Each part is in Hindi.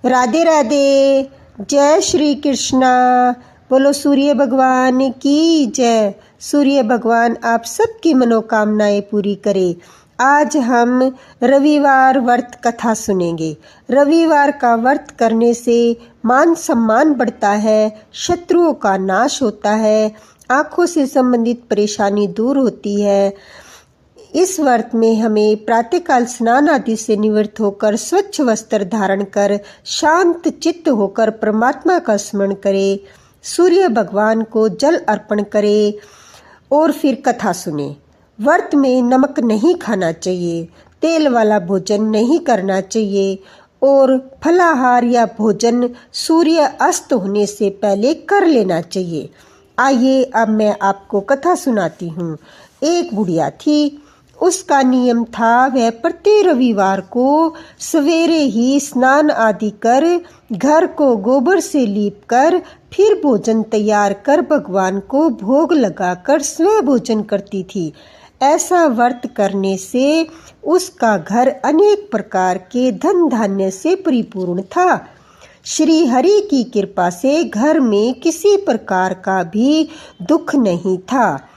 राधे राधे। जय श्री कृष्णा। बोलो सूर्य भगवान की जय। सूर्य भगवान आप सबकी मनोकामनाएं पूरी करे। आज हम रविवार व्रत कथा सुनेंगे। रविवार का व्रत करने से मान सम्मान बढ़ता है, शत्रुओं का नाश होता है, आँखों से संबंधित परेशानी दूर होती है। इस व्रत में हमें प्रातःकाल स्नान आदि से निवृत्त होकर स्वच्छ वस्त्र धारण कर शांत चित्त होकर परमात्मा का स्मरण करें, सूर्य भगवान को जल अर्पण करें और फिर कथा सुने। व्रत में नमक नहीं खाना चाहिए, तेल वाला भोजन नहीं करना चाहिए और फलाहार या भोजन सूर्य अस्त होने से पहले कर लेना चाहिए। आइए अब मैं आपको कथा सुनाती हूँ। एक बुढ़िया थी, उसका नियम था वह प्रति रविवार को सवेरे ही स्नान आदि कर घर को गोबर से लीप कर फिर भोजन तैयार कर भगवान को भोग लगाकर स्वयं भोजन करती थी। ऐसा व्रत करने से उसका घर अनेक प्रकार के धन धान्य से परिपूर्ण था। श्री हरि की कृपा से घर में किसी प्रकार का भी दुख नहीं था।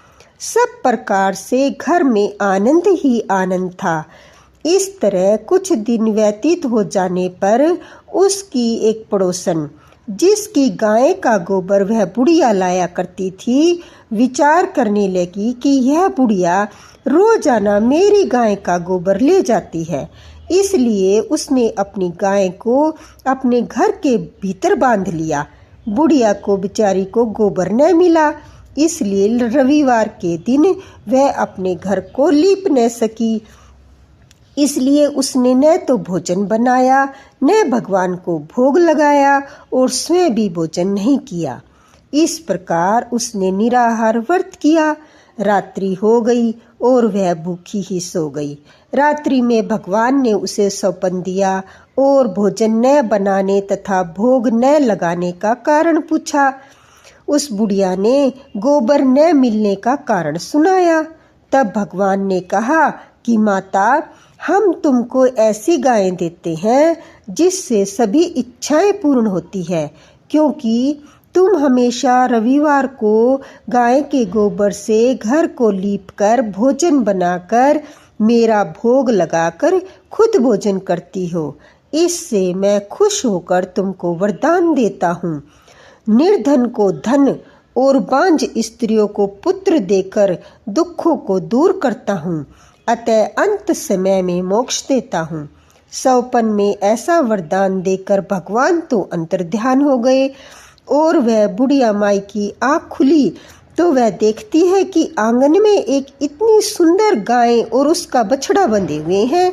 सब प्रकार से घर में आनंद ही आनंद था। इस तरह कुछ दिन व्यतीत हो जाने पर उसकी एक पड़ोसन, जिसकी गाय का गोबर वह बुढ़िया लाया करती थी, विचार करने लगी कि यह बुढ़िया रोजाना मेरी गाय का गोबर ले जाती है। इसलिए उसने अपनी गाय को अपने घर के भीतर बांध लिया। बुढ़िया को बेचारी को गोबर न मिला, इसलिए रविवार के दिन वह अपने घर को लीप न सकी। इसलिए उसने न तो भोजन बनाया, न भगवान को भोग लगाया और स्वयं भी भोजन नहीं किया। इस प्रकार उसने निराहार व्रत किया। रात्रि हो गई और वह भूखी ही सो गई। रात्रि में भगवान ने उसे सौंपन दिया और भोजन न बनाने तथा भोग न लगाने का कारण पूछा। उस बुढ़िया ने गोबर न मिलने का कारण सुनाया। तब भगवान ने कहा कि माता, हम तुमको ऐसी गायें देते हैं जिससे सभी इच्छाएं पूर्ण होती है, क्योंकि तुम हमेशा रविवार को गाय के गोबर से घर को लीपकर भोजन बनाकर मेरा भोग लगाकर खुद भोजन करती हो। इससे मैं खुश होकर तुमको वरदान देता हूँ। निर्धन को धन और बांझ स्त्रियों को पुत्र देकर दुखों को दूर करता हूँ, अतः अंत समय में मोक्ष देता हूँ। सौपन में ऐसा वरदान देकर भगवान तो अंतर्ध्यान हो गए और वह बुढ़िया माई की आँख खुली तो वह देखती है कि आंगन में एक इतनी सुंदर गाय और उसका बछड़ा बंधे हुए हैं।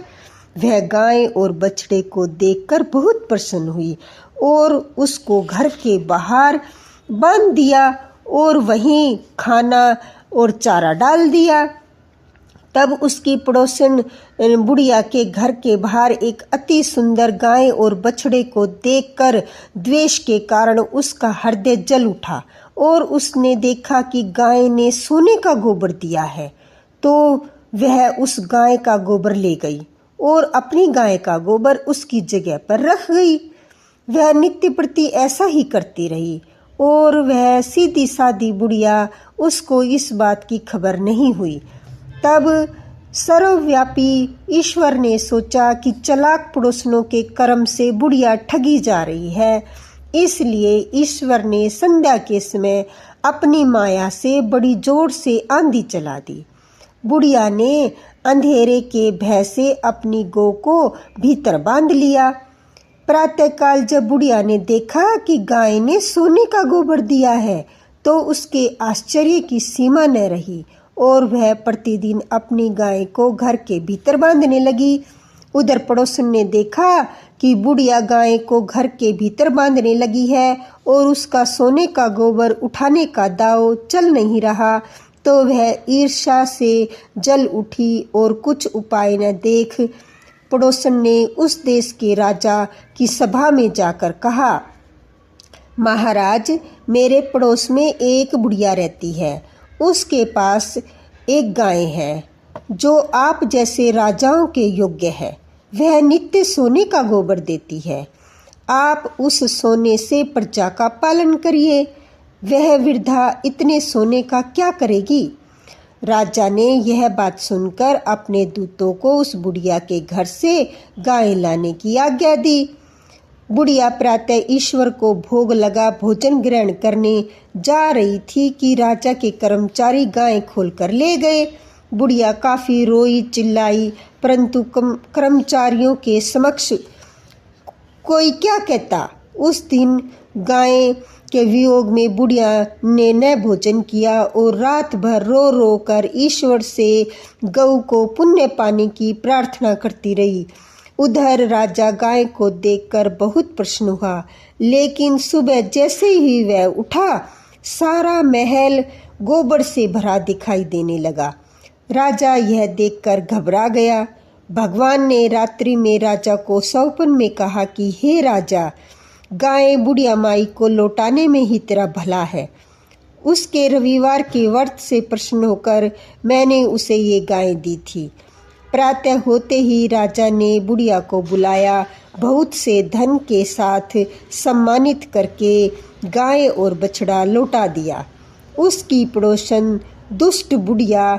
वह गाय और बछड़े को देखकर बहुत प्रसन्न हुई और उसको घर के बाहर बांध दिया और वहीं खाना और चारा डाल दिया। तब उसकी पड़ोसन बुढ़िया के घर के बाहर एक अति सुंदर गाय और बछड़े को देखकर द्वेष के कारण उसका हृदय जल उठा और उसने देखा कि गाय ने सोने का गोबर दिया है, तो वह उस गाय का गोबर ले गई और अपनी गाय का गोबर उसकी जगह पर रख गई। वह नित्य प्रति ऐसा ही करती रही और वह सीधी सादी बुढ़िया, उसको इस बात की खबर नहीं हुई। तब सर्वव्यापी ईश्वर ने सोचा कि चालाक पड़ोसनों के कर्म से बुढ़िया ठगी जा रही है, इसलिए ईश्वर ने संध्या के समय अपनी माया से बड़ी जोर से आंधी चला दी। बुढ़िया ने अंधेरे के भय से अपनी गौ को भीतर बांध लिया। प्रातःकाल जब बुढ़िया ने देखा कि गाय ने सोने का गोबर दिया है, तो उसके आश्चर्य की सीमा न रही और वह प्रतिदिन अपनी गाय को घर के भीतर बांधने लगी। उधर पड़ोसन ने देखा कि बुढ़िया गाय को घर के भीतर बांधने लगी है और उसका सोने का गोबर उठाने का दांव चल नहीं रहा, तो वह ईर्ष्या से जल उठी और कुछ उपाय न देख पड़ोसन ने उस देश के राजा की सभा में जाकर कहा, महाराज, मेरे पड़ोस में एक बुढ़िया रहती है। उसके पास एक गाय है जो आप जैसे राजाओं के योग्य है। वह नित्य सोने का गोबर देती है। आप उस सोने से प्रजा का पालन करिए। वह वृद्धा इतने सोने का क्या करेगी? राजा ने यह बात सुनकर अपने दूतों को उस बुढ़िया के घर से गाय लाने की आज्ञा दी। बुढ़िया प्रातः ईश्वर को भोग लगा भोजन ग्रहण करने जा रही थी कि राजा के कर्मचारी गाय खोलकर ले गए। बुढ़िया काफी रोई चिल्लाई, परंतु कर्मचारियों के समक्ष कोई क्या कहता। उस दिन गाय के वियोग में बुढ़िया ने न भोजन किया और रात भर रो रो कर ईश्वर से गऊ को पुण्य पाने की प्रार्थना करती रही। उधर राजा गाय को देखकर बहुत प्रसन्न हुआ, लेकिन सुबह जैसे ही वह उठा, सारा महल गोबर से भरा दिखाई देने लगा। राजा यह देखकर घबरा गया। भगवान ने रात्रि में राजा को स्वप्न में कहा कि हे राजा, गाय बुढ़िया माई को लौटाने में ही तेरा भला है। उसके रविवार के व्रत से प्रसन्न होकर मैंने उसे ये गाय दी थी। प्रातः होते ही राजा ने बुढ़िया को बुलाया, बहुत से धन के साथ सम्मानित करके गाय और बछड़ा लौटा दिया। उसकी पड़ोसन दुष्ट बुढ़िया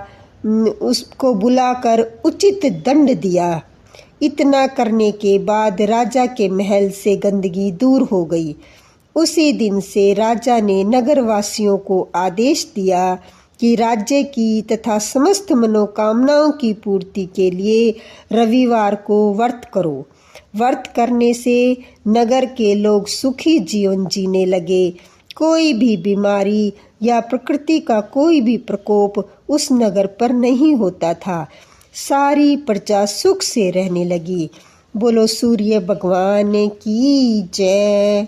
उसको बुलाकर उचित दंड दिया। इतना करने के बाद राजा के महल से गंदगी दूर हो गई। उसी दिन से राजा ने नगरवासियों को आदेश दिया कि राज्य की तथा समस्त मनोकामनाओं की पूर्ति के लिए रविवार को व्रत करो। व्रत करने से नगर के लोग सुखी जीवन जीने लगे। कोई भी बीमारी या प्रकृति का कोई भी प्रकोप उस नगर पर नहीं होता था। सारी प्रजा सुख से रहने लगी। बोलो सूर्य भगवान की जय।